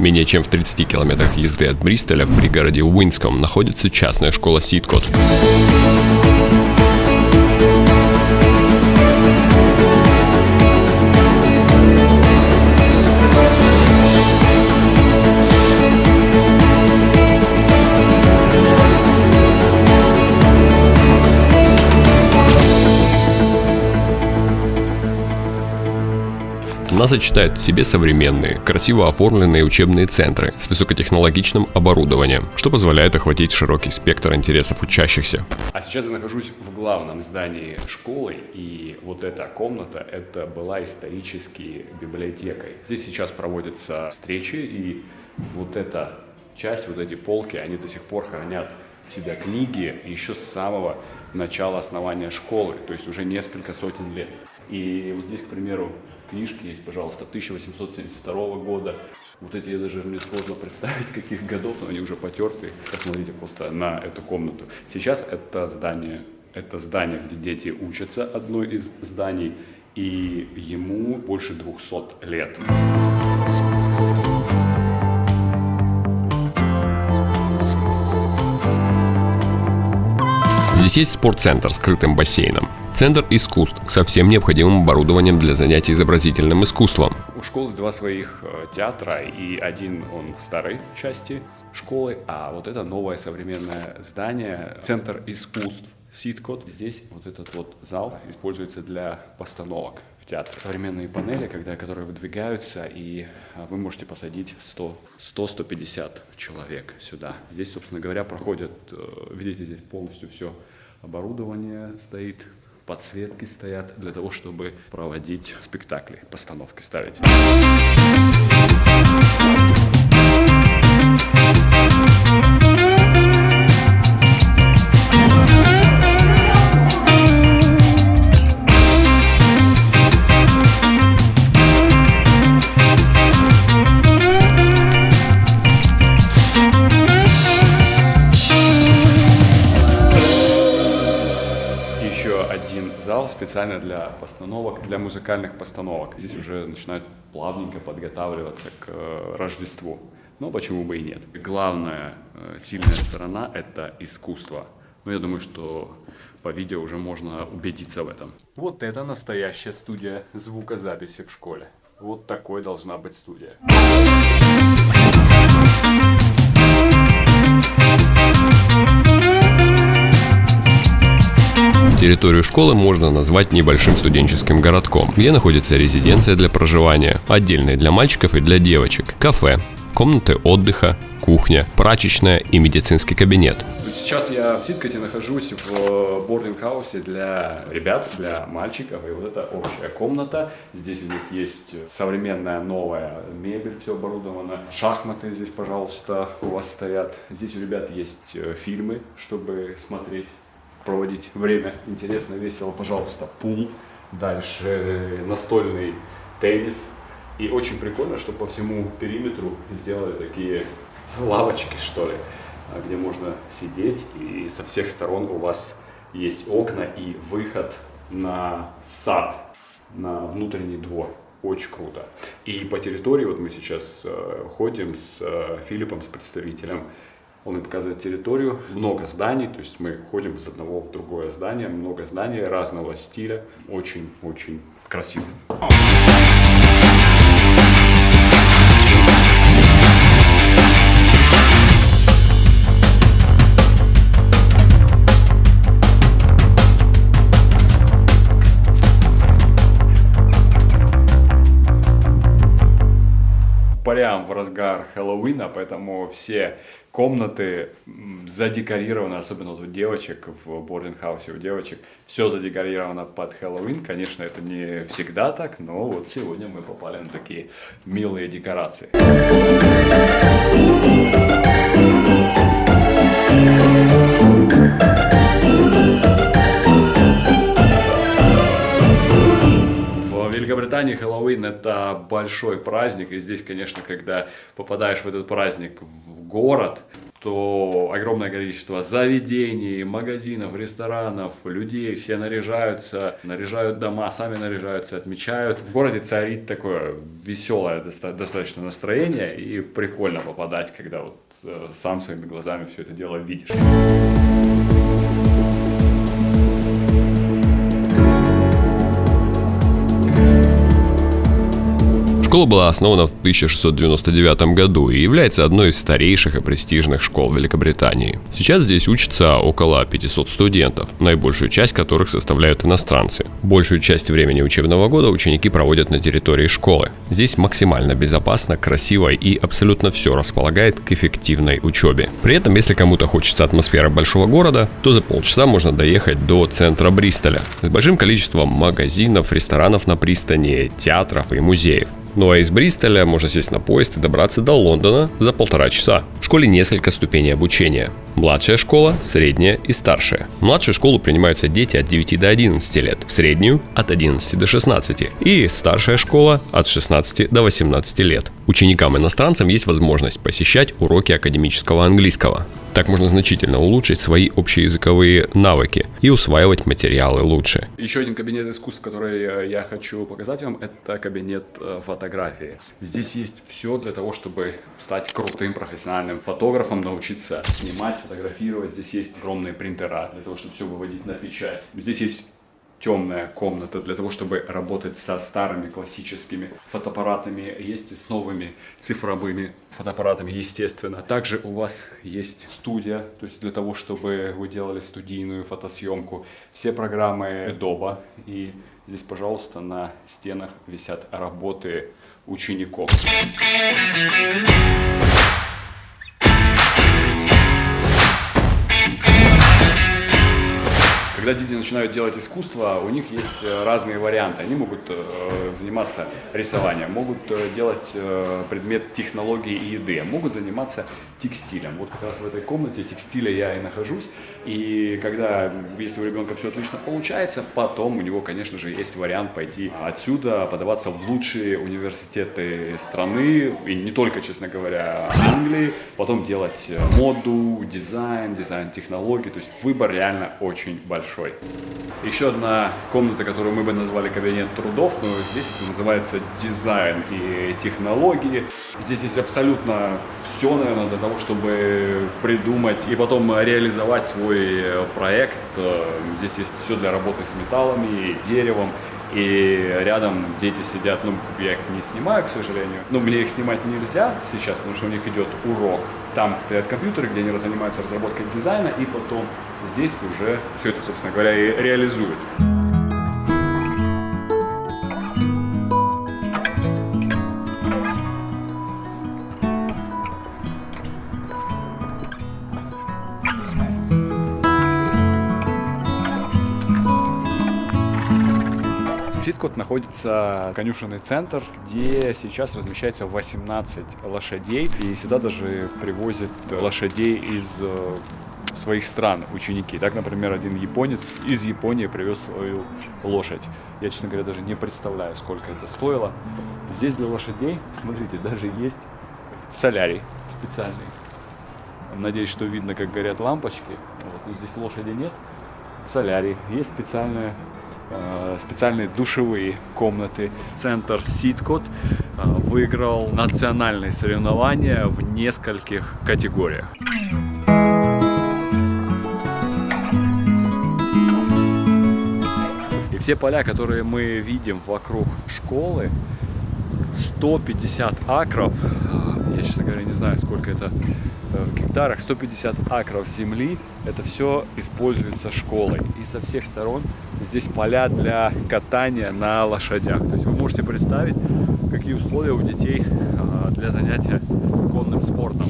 Менее чем в 30 километрах езды от Бристоля в пригороде Уинском находится частная школа Сидкот. Она сочетает в себе современные, красиво оформленные учебные центры с высокотехнологичным оборудованием, что позволяет охватить широкий спектр интересов учащихся. А сейчас я нахожусь в главном здании школы, и вот эта комната, это была исторически библиотекой. Здесь сейчас проводятся встречи, и вот эта часть, вот эти полки, они до сих пор хранят в себе книги еще с самого начала основания школы, то есть уже несколько сотен лет. И вот здесь, к примеру, книжки есть, пожалуйста, 1872 года. Вот эти даже мне сложно представить, каких годов, но они уже потертые. Посмотрите просто на эту комнату. Сейчас это здание, где дети учатся, одно из зданий, и ему больше 200 лет. Здесь есть спортцентр с крытым бассейном, центр искусств со всем необходимым оборудованием для занятий изобразительным искусством. У школы два своих театра, и один он в старой части школы, а вот это новое современное здание, центр искусств Сидкот. Здесь вот этот вот зал используется для постановок в театре. Современные панели, которые выдвигаются, и вы можете посадить 100-150 человек сюда. Здесь, собственно говоря, проходят, видите, здесь полностью все оборудование стоит, подсветки стоят для того, чтобы проводить спектакли, постановки ставить. Один зал специально для постановок, для музыкальных постановок. Здесь уже начинают плавненько подготавливаться к Рождеству. Но почему бы и нет. Главная сильная сторона – это искусство. Но я думаю, что по видео уже можно убедиться в этом. Вот это настоящая студия звукозаписи в школе. Вот такой должна быть студия. Территорию школы можно назвать небольшим студенческим городком, где находится резиденция для проживания, отдельная для мальчиков и для девочек, кафе, комнаты отдыха, кухня, прачечная и медицинский кабинет. Сейчас я в Сидкоте нахожусь в бординг-хаусе для ребят, для мальчиков, и вот это общая комната. Здесь у них есть современная новая мебель, все оборудовано. Шахматы здесь, пожалуйста, у вас стоят. Здесь у ребят есть фильмы, чтобы смотреть, проводить время интересно, весело, пожалуйста, пул, дальше настольный теннис. И очень прикольно, что по всему периметру сделали такие лавочки, что ли, где можно сидеть, и со всех сторон у вас есть окна и выход на сад, на внутренний двор. Очень круто. И по территории, вот мы сейчас ходим с Филиппом, с представителем. Он мне показывает территорию, много зданий, то есть мы ходим с одного в другое здание, много зданий разного стиля, очень-очень красиво. Прям в разгар Хэллоуина, поэтому все комнаты задекорированы, особенно вот у девочек в бординг-хаусе, у девочек все задекорировано под Хэллоуин. Конечно, это не всегда так, но вот сегодня мы попали на такие милые декорации. В Великобритании Хэллоуин — это большой праздник, и здесь, конечно, когда попадаешь в этот праздник в город, что огромное количество заведений, магазинов, ресторанов, людей, все наряжаются, наряжают дома, сами наряжаются, отмечают. В городе царит такое веселое достаточно настроение, и прикольно попадать, когда вот сам своими глазами все это дело видишь. Школа была основана в 1699 году и является одной из старейших и престижных школ Великобритании. Сейчас здесь учатся около 500 студентов, наибольшую часть которых составляют иностранцы. Большую часть времени учебного года ученики проводят на территории школы. Здесь максимально безопасно, красиво и абсолютно все располагает к эффективной учебе. При этом, если кому-то хочется атмосферы большого города, то за полчаса можно доехать до центра Бристоля с большим количеством магазинов, ресторанов на пристани, театров и музеев. Ну а из Бристоля можно сесть на поезд и добраться до Лондона за 1,5 часа. В школе несколько ступеней обучения. Младшая школа, средняя и старшая. В младшую школу принимаются дети от 9 до 11 лет, в среднюю от 11 до 16 и старшая школа от 16 до 18 лет. Ученикам-иностранцам есть возможность посещать уроки академического английского. Так можно значительно улучшить свои общеязыковые навыки и усваивать материалы лучше. Еще один кабинет искусств, который я хочу показать вам, это кабинет фотографии. Здесь есть все для того, чтобы стать крутым профессиональным фотографом, научиться снимать, фотографировать. Здесь есть огромные принтера для того, чтобы все выводить на печать. Здесь есть темная комната для того, чтобы работать со старыми классическими фотоаппаратами, есть и с новыми цифровыми фотоаппаратами, естественно. Также у вас есть студия, то есть для того, чтобы вы делали студийную фотосъемку. Все программы Adobe, и здесь, пожалуйста, на стенах висят работы учеников. Когда дети начинают делать искусство, у них есть разные варианты. Они могут заниматься рисованием, могут делать предмет технологии и еды, могут заниматься текстилем. Вот как раз в этой комнате текстиля я и нахожусь. И когда, если у ребенка все отлично получается, потом у него, конечно же, есть вариант пойти отсюда, подаваться в лучшие университеты страны, и не только, честно говоря, Англии, потом делать моду, дизайн технологий, то есть выбор реально очень большой. Еще одна комната, которую мы бы назвали кабинет трудов, но здесь это называется дизайн и технологии. Здесь есть абсолютно все, наверное, для того, чтобы придумать и потом реализовать свой проект. Здесь есть все для работы с металлами, деревом. И рядом дети сидят, я их не снимаю, к сожалению, но мне их снимать нельзя сейчас, потому что у них идет урок. Там стоят компьютеры, где они занимаются разработкой дизайна, и потом здесь уже все это, собственно говоря, и реализуют. В Сидкот находится конюшенный центр, где сейчас размещается 18 лошадей. И сюда даже привозят лошадей из своих стран ученики. Так, например, один японец из Японии привез свою лошадь. Я, честно говоря, даже не представляю, сколько это стоило. Здесь для лошадей, смотрите, даже есть солярий специальный. Надеюсь, что видно, как горят лампочки. Вот. Но здесь лошади нет. Солярий. Есть специальные душевые комнаты. Центр Сидкот выиграл национальные соревнования в нескольких категориях. И все поля, которые мы видим вокруг школы, 150 акров, я, честно говоря, не знаю, сколько это в гектарах, 150 акров земли, это все используется школой. И со всех сторон здесь поля для катания на лошадях. То есть вы можете представить, какие условия у детей для занятия конным спортом.